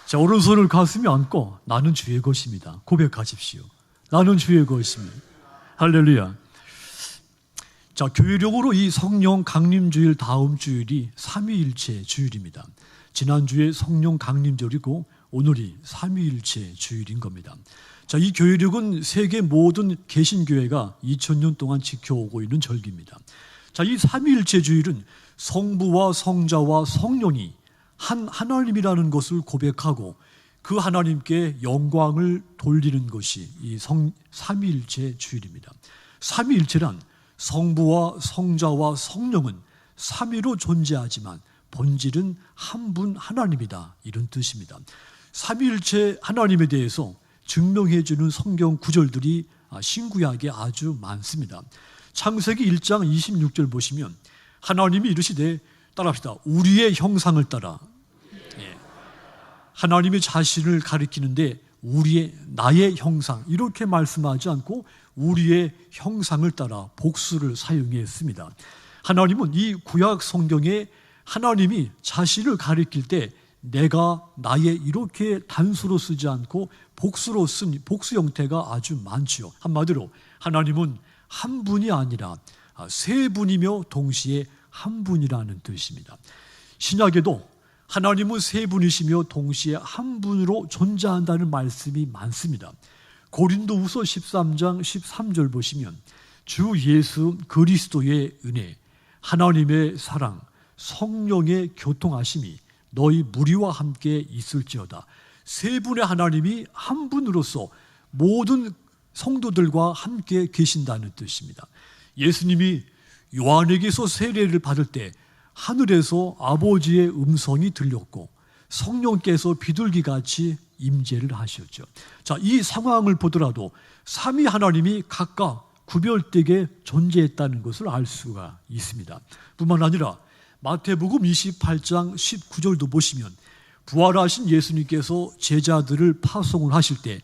자, 오른손을 가슴에 얹고 나는 주의 것입니다. 고백하십시오. 나는 주의 것입니다. 할렐루야. 자, 교회력으로 이 성령 강림주일 다음 주일이 삼위일체 주일입니다. 지난주에 성령 강림절이고 오늘이 삼위일체 주일인 겁니다. 자, 이 교회력은 세계 모든 개신교회가 2000년 동안 지켜오고 있는 절기입니다. 자, 이 삼위일체 주일은 성부와 성자와 성령이 한 하나님이라는 것을 고백하고 그 하나님께 영광을 돌리는 것이 이 삼위일체 주일입니다. 삼위일체란 성부와 성자와 성령은 삼위로 존재하지만 본질은 한 분 하나님이다, 이런 뜻입니다. 삼위일체 하나님에 대해서 증명해 주는 성경 구절들이 신구약에 아주 많습니다. 창세기 1장 26절 보시면 하나님이 이르시되, 따라합시다, 우리의 형상을 따라. 하나님이 자신을 가리키는데 나의 형상 이렇게 말씀하지 않고 우리의 형상을 따라 복수를 사용했습니다. 하나님은 이 구약 성경에 하나님이 자신을 가리킬 때 내가, 나의 이렇게 단수로 쓰지 않고 복수로 쓴 복수 형태가 아주 많지요. 한마디로 하나님은 한 분이 아니라 세 분이며 동시에 한 분이라는 뜻입니다. 신약에도 하나님은 세 분이시며 동시에 한 분으로 존재한다는 말씀이 많습니다. 고린도후서 13장 13절 보시면 주 예수 그리스도의 은혜, 하나님의 사랑, 성령의 교통하심이 너희 무리와 함께 있을지어다. 세 분의 하나님이 한 분으로서 모든 성도들과 함께 계신다는 뜻입니다. 예수님이 요한에게서 세례를 받을 때 하늘에서 아버지의 음성이 들렸고 성령께서 비둘기같이 임재를 하셨죠. 자, 이 상황을 보더라도 삼위 하나님이 각각 구별되게 존재했다는 것을 알 수가 있습니다. 뿐만 아니라 마태복음 28장 19절도 보시면 부활하신 예수님께서 제자들을 파송을 하실 때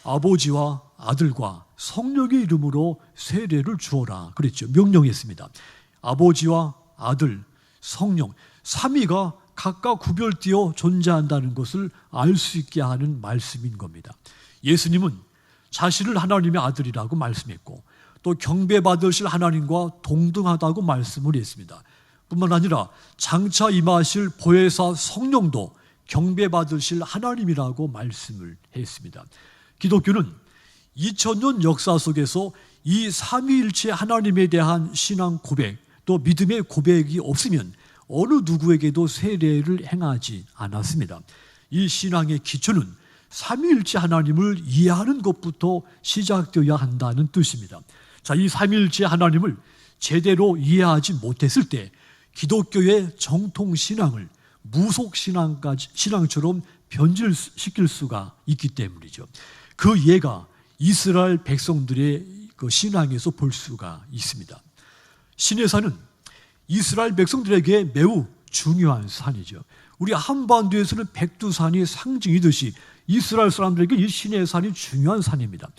아버지와 아들과 성령의 이름으로 세례를 주어라 그랬죠. 명령했습니다. 아버지와 아들, 성령, 삼위가 각각 구별되어 존재한다는 것을 알 수 있게 하는 말씀인 겁니다. 예수님은 자신을 하나님의 아들이라고 말씀했고 또 경배받으실 하나님과 동등하다고 말씀을 했습니다. 뿐만 아니라 장차 임하실 보혜사 성령도 경배받으실 하나님이라고 말씀을 했습니다. 기독교는 2000년 역사 속에서 이 삼위일체 하나님에 대한 신앙 고백, 또 믿음의 고백이 없으면 어느 누구에게도 세례를 행하지 않았습니다. 이 신앙의 기초는 삼위일체 하나님을 이해하는 것부터 시작되어야 한다는 뜻입니다. 자, 이 삼위일체 하나님을 제대로 이해하지 못했을 때 기독교의 정통 신앙을 무속 신앙처럼 변질시킬 수가 있기 때문이죠. 그 예가 이스라엘 백성들의 그 신앙에서 볼 수가 있습니다. 시내산은 이스라엘 백성들에게 매우 중요한 산이죠. 우리 한반도에서는 백두산이 상징이듯이 이스라엘 사람들에게 이 시내산이 중요한 산입니다.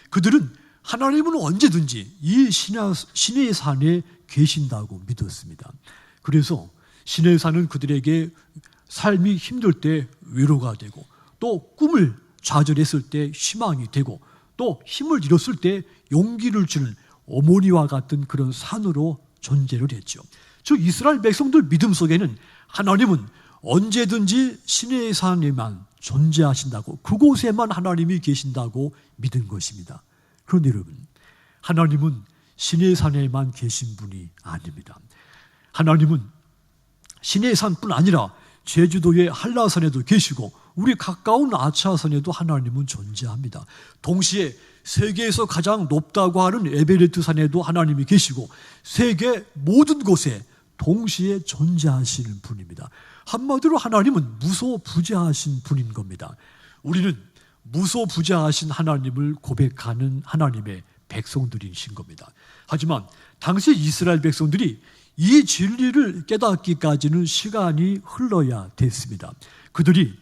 그들은 하나님은 언제든지 이 시내산에 계신다고 믿었습니다. 그래서 시내산은 그들에게 삶이 힘들 때 위로가 되고 또 꿈을 좌절했을 때 희망이 되고 또 힘을 잃었을 때 용기를 주는 어머니와 같은 그런 산으로 존재를 했죠. 즉 이스라엘 백성들 믿음 속에는 하나님은 언제든지 시내의 산에만 존재하신다고, 그곳에만 하나님이 계신다고 믿은 것입니다. 그런데 여러분, 하나님은 시내의 산에만 계신 분이 아닙니다. 하나님은 시내의 산뿐 아니라 제주도의 한라산에도 계시고 우리 가까운 아차산에도 하나님은 존재합니다. 동시에 세계에서 가장 높다고 하는 에베레스트 산에도 하나님이 계시고 세계 모든 곳에 동시에 존재하시는 분입니다. 한마디로 하나님은 무소부재하신 분인 겁니다. 우리는 무소부재하신 하나님을 고백하는 하나님의 백성들이신 겁니다. 하지만 당시 이스라엘 백성들이 이 진리를 깨닫기까지는 시간이 흘러야 됐습니다. 그들이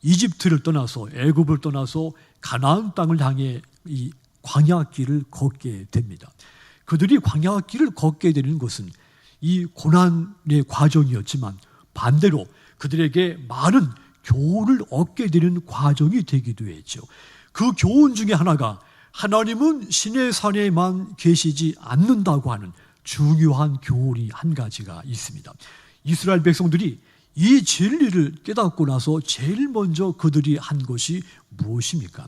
이집트를 떠나서 애굽을 떠나서 가나안 땅을 향해 이 광야길을 걷게 됩니다. 그들이 광야길을 걷게 되는 것은 이 고난의 과정이었지만 반대로 그들에게 많은 교훈을 얻게 되는 과정이 되기도 했죠. 그 교훈 중에 하나가 하나님은 시내산에만 계시지 않는다고 하는 중요한 교훈이 한 가지가 있습니다. 이스라엘 백성들이 이 진리를 깨닫고 나서 제일 먼저 그들이 한 것이 무엇입니까?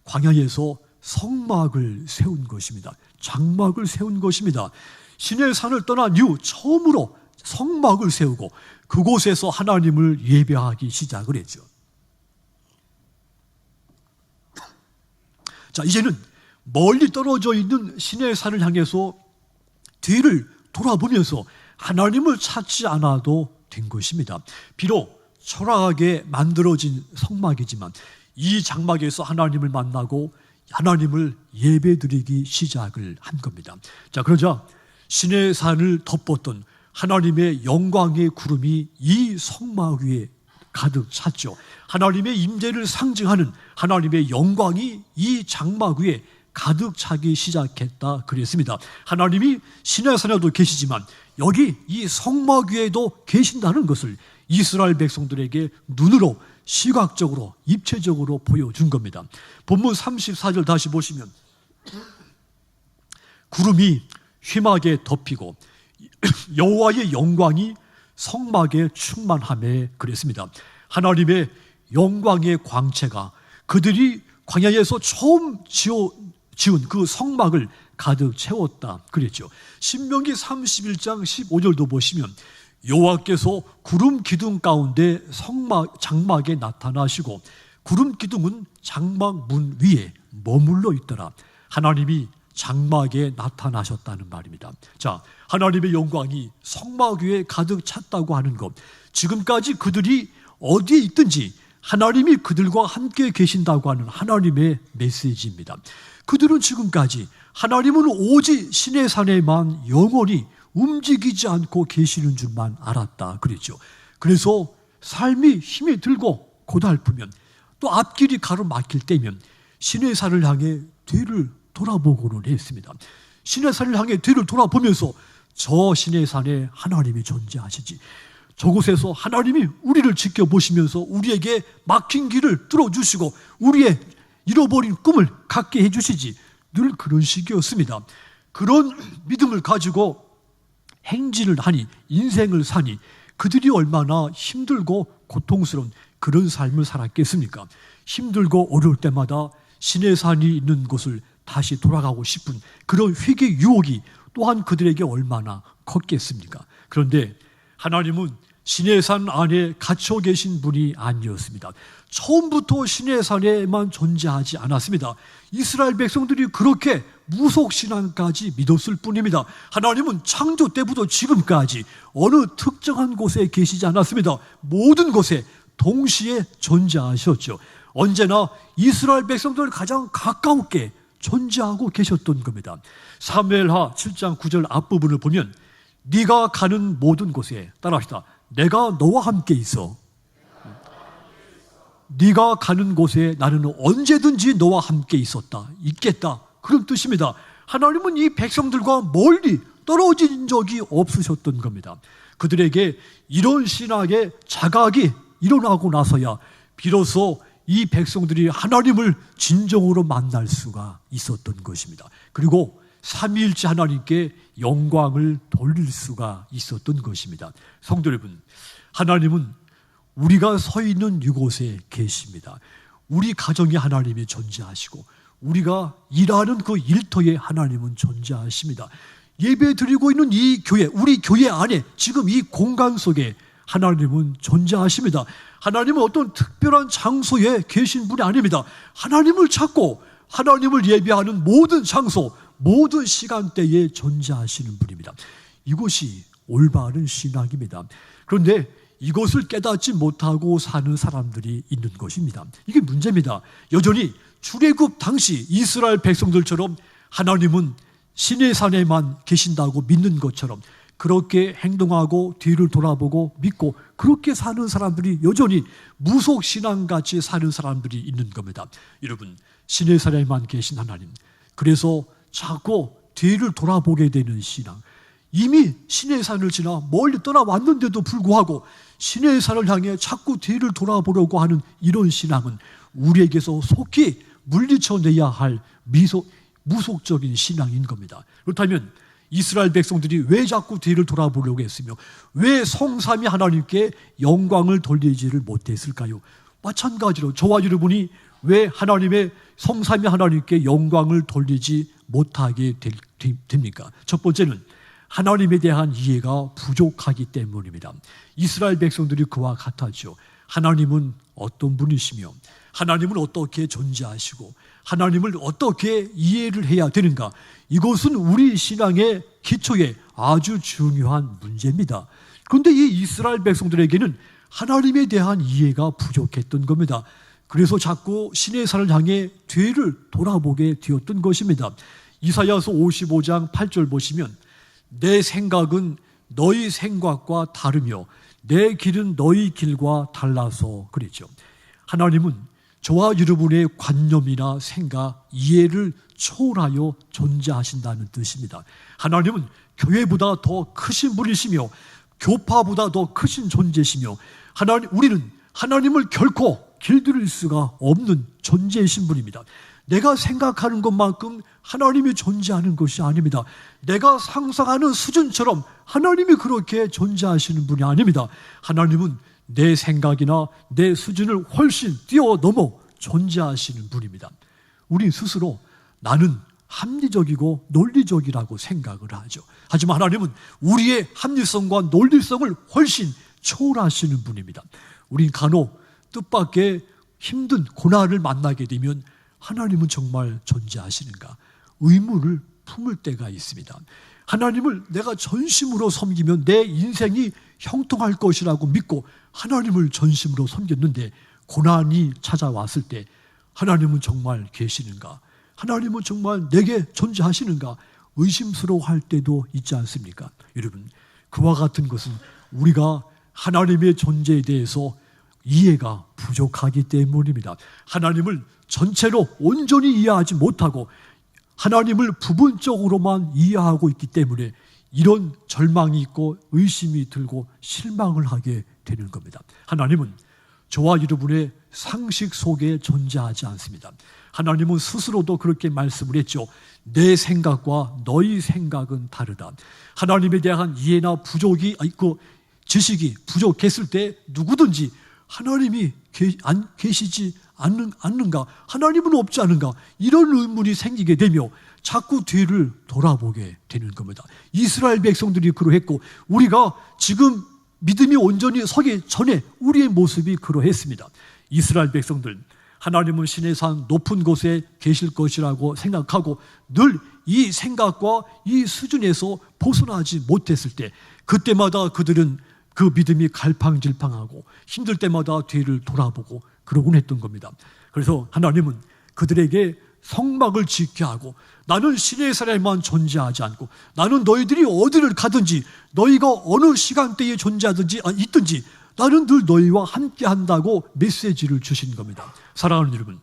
광야에서 성막을 세운 것입니다. 장막을 세운 것입니다. 시내산을 떠난 이후 처음으로 성막을 세우고 그곳에서 하나님을 예배하기 시작을 했죠. 자, 이제는 멀리 떨어져 있는 시내산을 향해서 뒤를 돌아보면서 하나님을 찾지 않아도 된 것입니다. 비록 초라하게 만들어진 성막이지만 이 장막에서 하나님을 만나고 하나님을 예배드리기 시작을 한 겁니다. 자, 그러자 시내산을 덮었던 하나님의 영광의 구름이 이 성막 위에 가득 찼죠. 하나님의 임재를 상징하는 하나님의 영광이 이 장막 위에 가득 차기 시작했다 그랬습니다. 하나님이 시내산에도 계시지만 여기 이 성막 위에도 계신다는 것을 이스라엘 백성들에게 눈으로 시각적으로 입체적으로 보여준 겁니다. 본문 34절 다시 보시면 구름이 휘막에 덮이고 여호와의 영광이 성막에 충만하며 그랬습니다. 하나님의 영광의 광채가 그들이 광야에서 처음 지은 그 성막을 가득 채웠다 그랬죠. 신명기 31장 15절도 보시면 여호와께서 구름 기둥 가운데 장막에 나타나시고 구름 기둥은 장막 문 위에 머물러 있더라. 하나님이 장막에 나타나셨다는 말입니다. 자, 하나님의 영광이 성막 위에 가득 찼다고 하는 것, 지금까지 그들이 어디에 있든지 하나님이 그들과 함께 계신다고 하는 하나님의 메시지입니다. 그들은 지금까지 하나님은 오직 시내산에만 영원히 움직이지 않고 계시는 줄만 알았다 그랬죠. 그래서 삶이 힘이 들고 고달프면 또 앞길이 가로막힐 때면 시내산을 향해 뒤를 돌아보고는 했습니다. 시내산을 향해 뒤를 돌아보면서 저 시내산에 하나님이 존재하시지, 저곳에서 하나님이 우리를 지켜보시면서 우리에게 막힌 길을 뚫어주시고 우리의 잃어버린 꿈을 갖게 해주시지, 늘 그런 식이었습니다. 그런 믿음을 가지고 행진을 하니, 인생을 사니 그들이 얼마나 힘들고 고통스러운 그런 삶을 살았겠습니까? 힘들고 어려울 때마다 시내산이 있는 곳을 다시 돌아가고 싶은 그런 회개 유혹이 또한 그들에게 얼마나 컸겠습니까? 그런데 하나님은 시내산 안에 갇혀 계신 분이 아니었습니다. 처음부터 시내산에만 존재하지 않았습니다. 이스라엘 백성들이 그렇게 무속신앙까지 믿었을 뿐입니다. 하나님은 창조 때부터 지금까지 어느 특정한 곳에 계시지 않았습니다. 모든 곳에 동시에 존재하셨죠. 언제나 이스라엘 백성들 가장 가까웠게 존재하고 계셨던 겁니다. 사무엘하 7장 9절 앞부분을 보면 네가 가는 모든 곳에, 따라합시다, 내가 너와 함께 있어. 네가 가는 곳에 나는 언제든지 너와 함께 있겠다, 그런 뜻입니다. 하나님은 이 백성들과 멀리 떨어진 적이 없으셨던 겁니다. 그들에게 이런 신학의 자각이 일어나고 나서야 비로소 이 백성들이 하나님을 진정으로 만날 수가 있었던 것입니다. 그리고 삼위일체 하나님께 영광을 돌릴 수가 있었던 것입니다. 성도 여러분, 하나님은 우리가 서 있는 이곳에 계십니다. 우리 가정에 하나님이 존재하시고 우리가 일하는 그 일터에 하나님은 존재하십니다. 예배 드리고 있는 이 교회, 우리 교회 안에 지금 이 공간 속에 하나님은 존재하십니다. 하나님은 어떤 특별한 장소에 계신 분이 아닙니다. 하나님을 찾고 하나님을 예배하는 모든 장소, 모든 시간대에 존재하시는 분입니다. 이것이 올바른 신앙입니다. 그런데 이것을 깨닫지 못하고 사는 사람들이 있는 것입니다. 이게 문제입니다. 여전히 출애굽 당시 이스라엘 백성들처럼 하나님은 시내산에만 계신다고 믿는 것처럼 그렇게 행동하고 뒤를 돌아보고 믿고 그렇게 사는 사람들이 여전히 무속신앙같이 사는 사람들이 있는 겁니다. 여러분, 시내산에만 계신 하나님, 그래서 자꾸 뒤를 돌아보게 되는 신앙, 이미 시내산을 지나 멀리 떠나왔는데도 불구하고 시내산을 향해 자꾸 뒤를 돌아보려고 하는 이런 신앙은 우리에게서 속히 물리쳐내야 할 무속적인 신앙인 겁니다. 그렇다면 이스라엘 백성들이 왜 자꾸 뒤를 돌아보려고 했으며 왜 성삼위 하나님께 영광을 돌리지를 못했을까요? 마찬가지로 저와 여러분이 왜 하나님의 성삼위 하나님께 영광을 돌리지 못하게 됩니까? 첫 번째는 하나님에 대한 이해가 부족하기 때문입니다. 이스라엘 백성들이 그와 같았죠. 하나님은 어떤 분이시며 하나님은 어떻게 존재하시고 하나님을 어떻게 이해를 해야 되는가? 이것은 우리 신앙의 기초에 아주 중요한 문제입니다. 그런데 이 이스라엘 백성들에게는 하나님에 대한 이해가 부족했던 겁니다. 그래서 자꾸 시내산을 향해 뒤를 돌아보게 되었던 것입니다. 이사야서 55장 8절 보시면 내 생각은 너희 생각과 다르며 내 길은 너희 길과 달라서 그랬죠. 하나님은 저와 여러분의 관념이나 생각, 이해를 초월하여 존재하신다는 뜻입니다. 하나님은 교회보다 더 크신 분이시며 교파보다 더 크신 존재시며 우리는 하나님을 결코 길들일 수가 없는 존재이신 분입니다. 내가 생각하는 것만큼 하나님이 존재하는 것이 아닙니다. 내가 상상하는 수준처럼 하나님이 그렇게 존재하시는 분이 아닙니다. 하나님은 내 생각이나 내 수준을 훨씬 뛰어넘어 존재하시는 분입니다. 우리 스스로 나는 합리적이고 논리적이라고 생각을 하죠. 하지만 하나님은 우리의 합리성과 논리성을 훨씬 초월하시는 분입니다. 우린 간혹 뜻밖의 힘든 고난을 만나게 되면 하나님은 정말 존재하시는가? 의문을 품을 때가 있습니다. 하나님을 내가 전심으로 섬기면 내 인생이 형통할 것이라고 믿고 하나님을 전심으로 섬겼는데 고난이 찾아왔을 때 하나님은 정말 계시는가? 하나님은 정말 내게 존재하시는가? 의심스러워할 때도 있지 않습니까? 여러분, 그와 같은 것은 우리가 하나님의 존재에 대해서 이해가 부족하기 때문입니다. 하나님을 전체로 온전히 이해하지 못하고 하나님을 부분적으로만 이해하고 있기 때문에 이런 절망이 있고 의심이 들고 실망을 하게 되는 겁니다. 하나님은 저와 여러분의 상식 속에 존재하지 않습니다. 하나님은 스스로도 그렇게 말씀을 했죠. 내 생각과 너희 생각은 다르다. 하나님에 대한 이해나 부족이 있고 지식이 부족했을 때 누구든지 하나님이 계시지 않는가? 하나님은 없지 않은가? 이런 의문이 생기게 되며 자꾸 뒤를 돌아보게 되는 겁니다. 이스라엘 백성들이 그러했고 우리가 지금 믿음이 온전히 서기 전에 우리의 모습이 그러했습니다. 이스라엘 백성들, 하나님은 시내산 높은 곳에 계실 것이라고 생각하고 늘 이 생각과 이 수준에서 벗어나지 못했을 때 그때마다 그들은 그 믿음이 갈팡질팡하고 힘들 때마다 뒤를 돌아보고 그러곤 했던 겁니다. 그래서 하나님은 그들에게 성막을 짓게 하고 나는 시내산에만 존재하지 않고 나는 너희들이 어디를 가든지 너희가 어느 시간대에 존재하든지 있든지 나는 늘 너희와 함께 한다고 메시지를 주신 겁니다. 사랑하는 여러분,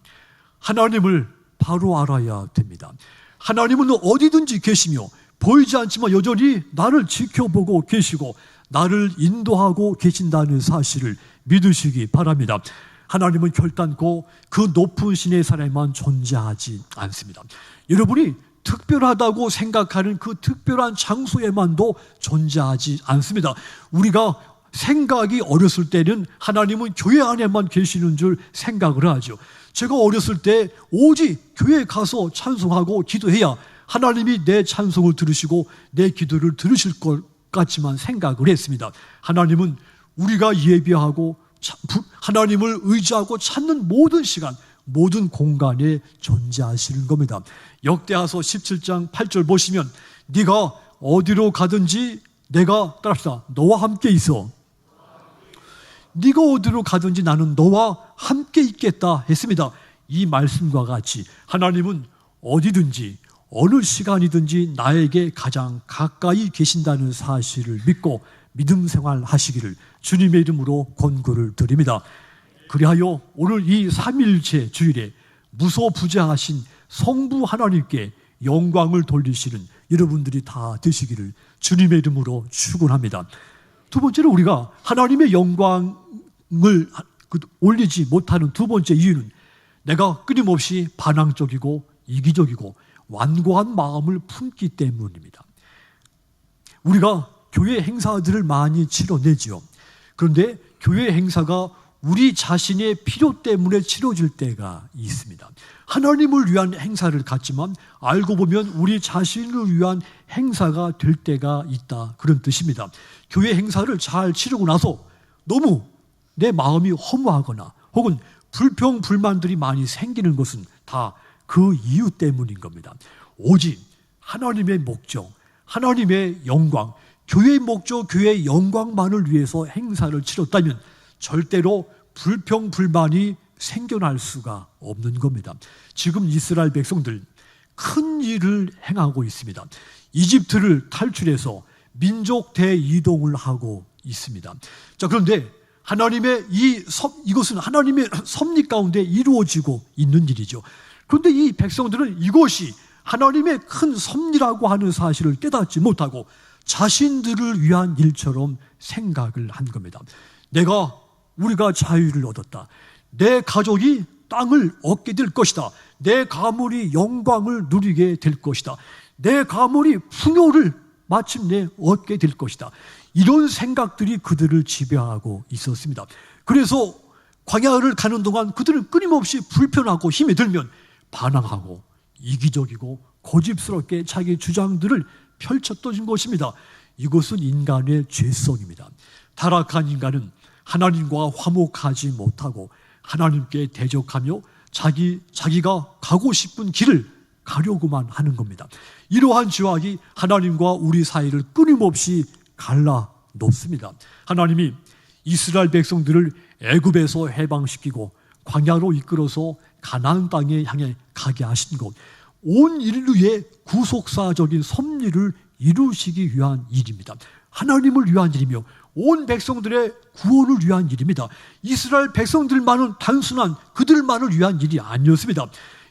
하나님을 바로 알아야 됩니다. 하나님은 어디든지 계시며 보이지 않지만 여전히 나를 지켜보고 계시고 나를 인도하고 계신다는 사실을 믿으시기 바랍니다. 하나님은 결단코 그 높은 시내산에만 존재하지 않습니다. 여러분이 특별하다고 생각하는 그 특별한 장소에만도 존재하지 않습니다. 우리가 생각이 어렸을 때는 하나님은 교회 안에만 계시는 줄 생각을 하죠. 제가 어렸을 때 오직 교회에 가서 찬송하고 기도해야 하나님이 내 찬송을 들으시고 내 기도를 들으실 것 같지만 생각을 했습니다. 하나님은 우리가 예배하고 하나님을 의지하고 찾는 모든 시간, 모든 공간에 존재하시는 겁니다. 역대하서 17장 8절 보시면 네가 어디로 가든지 내가 따라합시다. 너와 함께 있어. 네가 어디로 가든지 나는 너와 함께 있겠다 했습니다. 이 말씀과 같이 하나님은 어디든지 어느 시간이든지 나에게 가장 가까이 계신다는 사실을 믿고 믿음 생활 하시기를 주님의 이름으로 권고를 드립니다. 그리하여 오늘 이 삼일체 주일에 무소부재하신 성부 하나님께 영광을 돌리시는 여러분들이 다 되시기를 주님의 이름으로 축원합니다. 두 번째로 우리가 하나님의 영광을 올리지 못하는 두 번째 이유는 내가 끊임없이 반항적이고 이기적이고 완고한 마음을 품기 때문입니다. 우리가 교회 행사들을 많이 치러내지요. 그런데 교회 행사가 우리 자신의 필요 때문에 치러질 때가 있습니다. 하나님을 위한 행사를 갖지만 알고 보면 우리 자신을 위한 행사가 될 때가 있다, 그런 뜻입니다. 교회 행사를 잘 치르고 나서 너무 내 마음이 허무하거나 혹은 불평불만들이 많이 생기는 것은 다 그 이유 때문인 겁니다. 오직 하나님의 목적, 하나님의 영광, 교회의 목적, 교회의 영광만을 위해서 행사를 치렀다면 절대로 불평불만이 생겨날 수가 없는 겁니다. 지금 이스라엘 백성들 큰 일을 행하고 있습니다. 이집트를 탈출해서 민족 대이동을 하고 있습니다. 자, 그런데 하나님의 이것은 하나님의 섭리 가운데 이루어지고 있는 일이죠. 그런데 이 백성들은 이것이 하나님의 큰 섭리라고 하는 사실을 깨닫지 못하고 자신들을 위한 일처럼 생각을 한 겁니다. 우리가 자유를 얻었다. 내 가족이 땅을 얻게 될 것이다. 내 가문이 영광을 누리게 될 것이다. 내 가문이 풍요를 마침내 얻게 될 것이다. 이런 생각들이 그들을 지배하고 있었습니다. 그래서 광야를 가는 동안 그들은 끊임없이 불편하고 힘이 들면 반항하고 이기적이고 고집스럽게 자기 주장들을 펼쳤던 것입니다. 이것은 인간의 죄성입니다. 타락한 인간은 하나님과 화목하지 못하고 하나님께 대적하며 자기가 가고 싶은 길을 가려고만 하는 겁니다. 이러한 죄악이 하나님과 우리 사이를 끊임없이 갈라 놓습니다. 하나님이 이스라엘 백성들을 애굽에서 해방시키고 광야로 이끌어서 가나안 땅에 향해 가게 하신 것, 온 인류의 구속사적인 섭리를 이루시기 위한 일입니다. 하나님을 위한 일이며 온 백성들의 구원을 위한 일입니다. 이스라엘 백성들만은 단순한 그들만을 위한 일이 아니었습니다.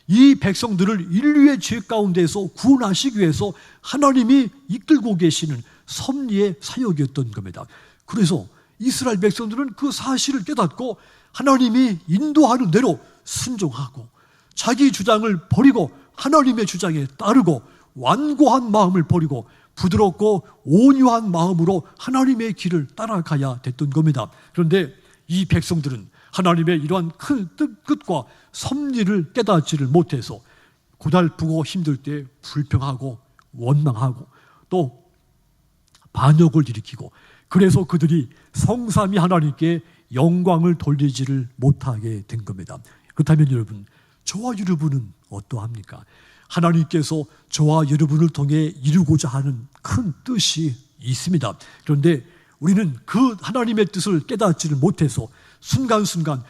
이 백성들을 인류의 죄 가운데서 구원하시기 위해서 하나님이 이끌고 계시는 섭리의 사역이었던 겁니다. 그래서 이스라엘 백성들은 그 사실을 깨닫고 하나님이 인도하는 대로 순종하고 자기 주장을 버리고 하나님의 주장에 따르고 완고한 마음을 버리고 부드럽고 온유한 마음으로 하나님의 길을 따라가야 됐던 겁니다. 그런데 이 백성들은 하나님의 이러한 큰 뜻과 섭리를 깨닫지를 못해서 고달프고 힘들 때 불평하고 원망하고 또 반역을 일으키고, 그래서 그들이 성삼위 하나님께 영광을 돌리지를 못하게 된 겁니다. 그렇다면 여러분, 저와 여러분은 어떠합니까? 하나님께서 저와 여러분을 통해 이루고자 하는 큰 뜻이 있습니다. 그런데 우리는 그 하나님의 뜻을 깨닫지를 못해서 순간순간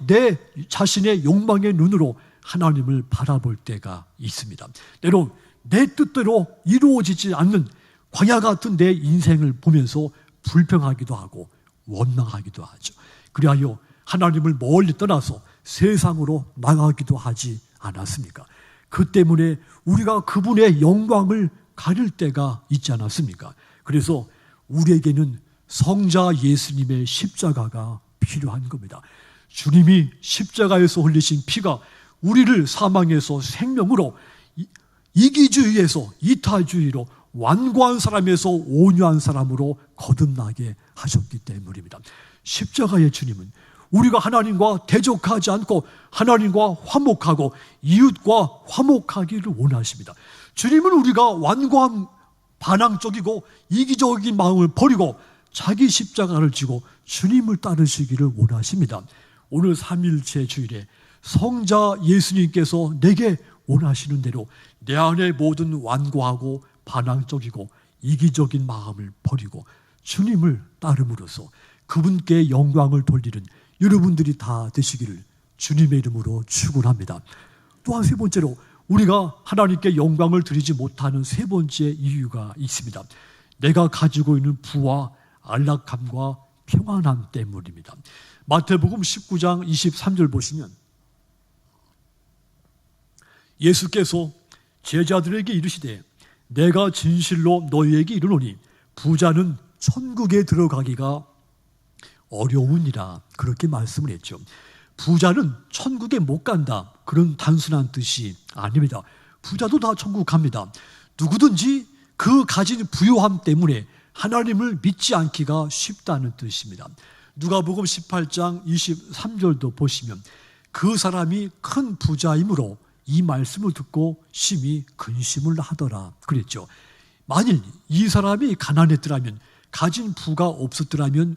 내 자신의 욕망의 눈으로 하나님을 바라볼 때가 있습니다. 때로 내 뜻대로 이루어지지 않는 광야 같은 내 인생을 보면서 불평하기도 하고 원망하기도 하죠. 그리하여 하나님을 멀리 떠나서 세상으로 나가기도 하지 않았습니까? 그 때문에 우리가 그분의 영광을 가릴 때가 있지 않았습니까? 그래서 우리에게는 성자 예수님의 십자가가 필요한 겁니다. 주님이 십자가에서 흘리신 피가 우리를 사망에서 생명으로, 이기주의에서 이타주의로, 완고한 사람에서 온유한 사람으로 거듭나게 하셨기 때문입니다. 십자가의 주님은 우리가 하나님과 대적하지 않고 하나님과 화목하고 이웃과 화목하기를 원하십니다. 주님은 우리가 완고한 반항적이고 이기적인 마음을 버리고 자기 십자가를 지고 주님을 따르시기를 원하십니다. 오늘 3일째 주일에 성자 예수님께서 내게 원하시는 대로 내 안에 모든 완고하고 반항적이고 이기적인 마음을 버리고 주님을 따름으로써 그분께 영광을 돌리는 여러분들이 다 되시기를 주님의 이름으로 축원합니다. 또한 세 번째로 우리가 하나님께 영광을 드리지 못하는 세 번째 이유가 있습니다. 내가 가지고 있는 부와 안락함과 평안함 때문입니다. 마태복음 19장 23절 보시면 예수께서 제자들에게 이르시되 내가 진실로 너희에게 이르노니 부자는 천국에 들어가기가 어려우니라. 그렇게 말씀을 했죠. 부자는 천국에 못 간다, 그런 단순한 뜻이 아닙니다. 부자도 다 천국 갑니다. 누구든지 그 가진 부유함 때문에 하나님을 믿지 않기가 쉽다는 뜻입니다. 누가복음 18장 23절도 보시면 그 사람이 큰 부자이므로 이 말씀을 듣고 심히 근심을 하더라 그랬죠. 만일 이 사람이 가난했더라면, 가진 부가 없었더라면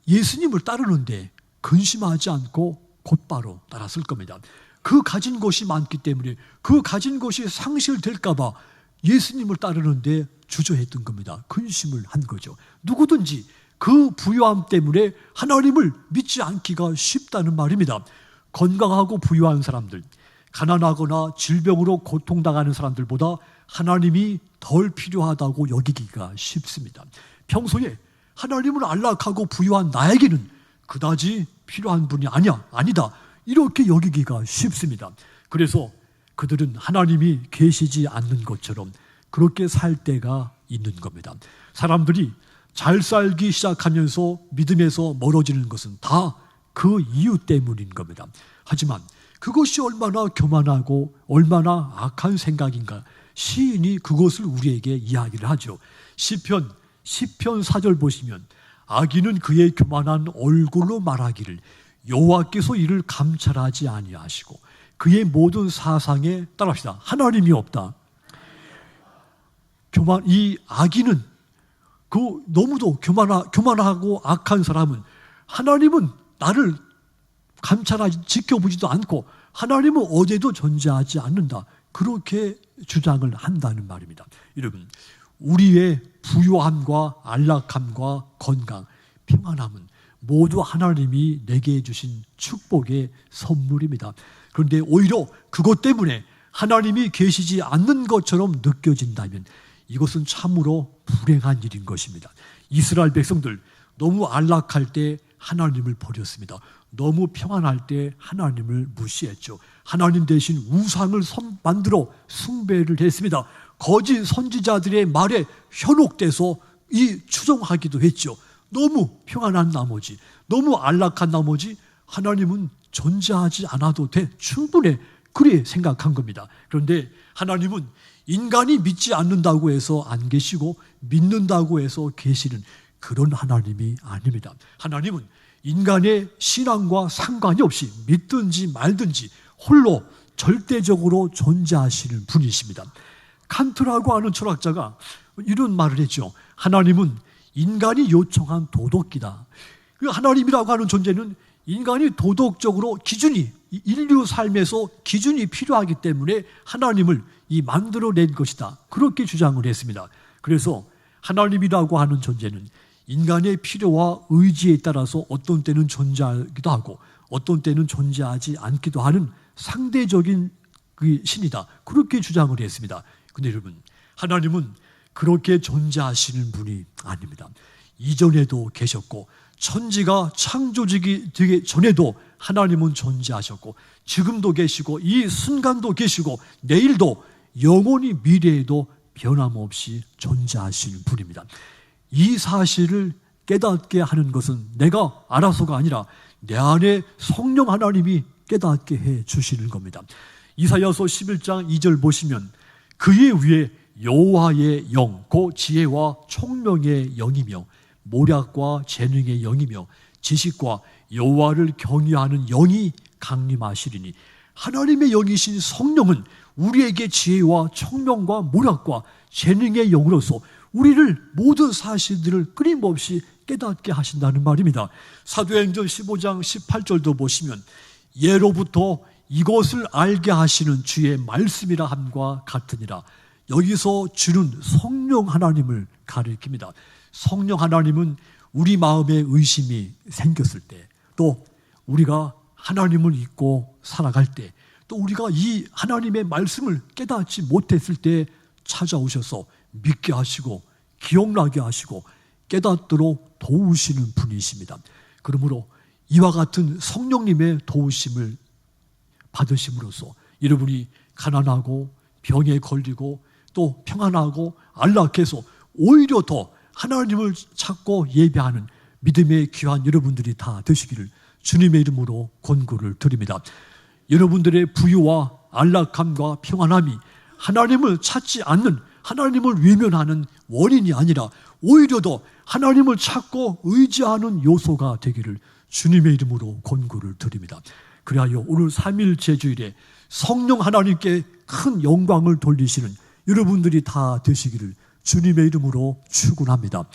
예수님을 따르는데 근심하지 않고 곧바로 따랐을 겁니다. 그 가진 것이 많기 때문에 그 가진 것이 상실될까 봐 예수님을 따르는데 주저했던 겁니다. 근심을 한 거죠. 누구든지 그 부유함 때문에 하나님을 믿지 않기가 쉽다는 말입니다. 건강하고 부유한 사람들, 가난하거나 질병으로 고통당하는 사람들보다 하나님이 덜 필요하다고 여기기가 쉽습니다. 평소에 하나님을 안락하고 부유한 나에게는 그다지 필요한 분이 아니다, 이렇게 여기기가 쉽습니다. 그래서 그들은 하나님이 계시지 않는 것처럼 그렇게 살 때가 있는 겁니다. 사람들이 잘 살기 시작하면서 믿음에서 멀어지는 것은 다 그 이유 때문인 겁니다. 하지만 그것이 얼마나 교만하고 얼마나 악한 생각인가, 시인이 그것을 우리에게 이야기를 하죠. 시편 4절 보시면 악인은 그의 교만한 얼굴로 말하기를 여호와께서 이를 감찰하지 아니하시고 그의 모든 사상에 따라합시다. 하나님이 없다. 이 악인은, 그 너무도 교만하고 악한 사람은 하나님은 나를 감찰하지, 지켜보지도 않고 하나님은 어디에도 존재하지 않는다, 그렇게 주장을 한다는 말입니다. 여러분, 우리의 부유함과 안락함과 건강, 평안함은 모두 하나님이 내게 주신 축복의 선물입니다. 그런데 오히려 그것 때문에 하나님이 계시지 않는 것처럼 느껴진다면 이것은 참으로 불행한 일인 것입니다. 이스라엘 백성들 너무 안락할 때 하나님을 버렸습니다. 너무 평안할 때 하나님을 무시했죠. 하나님 대신 우상을 만들어 숭배를 했습니다. 거짓 선지자들의 말에 현혹돼서 추종하기도 했죠. 너무 평안한 나머지, 너무 안락한 나머지 하나님은 존재하지 않아도 돼, 충분해, 그래 생각한 겁니다. 그런데 하나님은 인간이 믿지 않는다고 해서 안 계시고 믿는다고 해서 계시는 그런 하나님이 아닙니다. 하나님은 인간의 신앙과 상관이 없이 믿든지 말든지 홀로 절대적으로 존재하시는 분이십니다. 칸트라고 하는 철학자가 이런 말을 했죠. 하나님은 인간이 요청한 도덕이다. 하나님이라고 하는 존재는 인간이 도덕적으로 인류 삶에서 기준이 필요하기 때문에 하나님을 만들어낸 것이다, 그렇게 주장을 했습니다. 그래서 하나님이라고 하는 존재는 인간의 필요와 의지에 따라서 어떤 때는 존재하기도 하고 어떤 때는 존재하지 않기도 하는 상대적인 신이다, 그렇게 주장을 했습니다. 그런데 여러분, 하나님은 그렇게 존재하시는 분이 아닙니다. 이전에도 계셨고 천지가 창조되기 되기 전에도 하나님은 존재하셨고 지금도 계시고 이 순간도 계시고 내일도 영원히 미래에도 변함없이 존재하시는 분입니다. 이 사실을 깨닫게 하는 것은 내가 알아서가 아니라 내 안에 성령 하나님이 깨닫게 해 주시는 겁니다. 이사야서 11장 2절 보시면 그의 위에 여호와의 영, 곧 지혜와 총명의 영이며 모략과 재능의 영이며 지식과 여호와를 경외하는 영이 강림하시리니, 하나님의 영이신 성령은 우리에게 지혜와 총명과 모략과 재능의 영으로서 우리를 모든 사실들을 끊임없이 깨닫게 하신다는 말입니다. 사도행전 15장 18절도 보시면 예로부터 이것을 알게 하시는 주의 말씀이라 함과 같으니라. 여기서 주는 성령 하나님을 가리킵니다. 성령 하나님은 우리 마음에 의심이 생겼을 때, 또 우리가 하나님을 잊고 살아갈 때, 또 우리가 이 하나님의 말씀을 깨닫지 못했을 때 찾아오셔서 믿게 하시고 기억나게 하시고 깨닫도록 도우시는 분이십니다. 그러므로 이와 같은 성령님의 도우심을 받으심으로써 여러분이 가난하고 병에 걸리고 또 평안하고 안락해서 오히려 더 하나님을 찾고 예배하는 믿음의 귀한 여러분들이 다 되시기를 주님의 이름으로 권고를 드립니다. 여러분들의 부유와 안락함과 평안함이 하나님을 찾지 않는, 하나님을 외면하는 원인이 아니라 오히려 더 하나님을 찾고 의지하는 요소가 되기를 주님의 이름으로 권고를 드립니다. 그리하여 오늘 3일 제주일에 성령 하나님께 큰 영광을 돌리시는 여러분들이 다 되시기를 주님의 이름으로 축원합니다.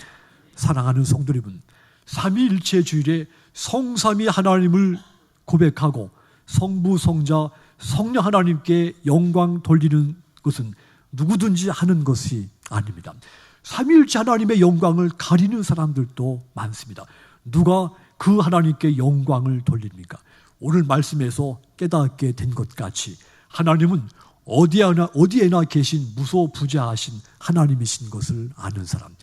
사랑하는 성도 여러분, 삼위일체 주일에 성삼위 하나님을 고백하고 성부, 성자, 성령 하나님께 영광 돌리는 것은 누구든지 하는 것이 아닙니다. 삼위일체 하나님의 영광을 가리는 사람들도 많습니다. 누가 그 하나님께 영광을 돌립니까? 오늘 말씀에서 깨닫게 된 것 같이 하나님은 어디에나 계신 무소부재하신 하나님이신 것을 아는 사람,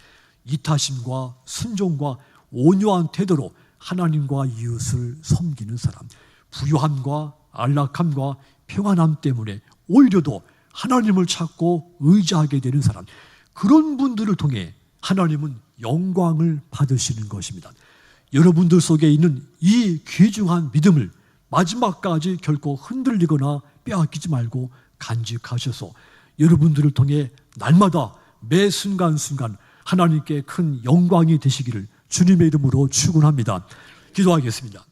이타심과 순종과 온유한 태도로 하나님과 이웃을 섬기는 사람, 부유함과 안락함과 평안함 때문에 오히려 더 하나님을 찾고 의지하게 되는 사람, 그런 분들을 통해 하나님은 영광을 받으시는 것입니다. 여러분들 속에 있는 이 귀중한 믿음을 마지막까지 결코 흔들리거나 빼앗기지 말고 간직하셔서 여러분들을 통해 날마다 매 순간순간 하나님께 큰 영광이 되시기를 주님의 이름으로 축원합니다. 기도하겠습니다.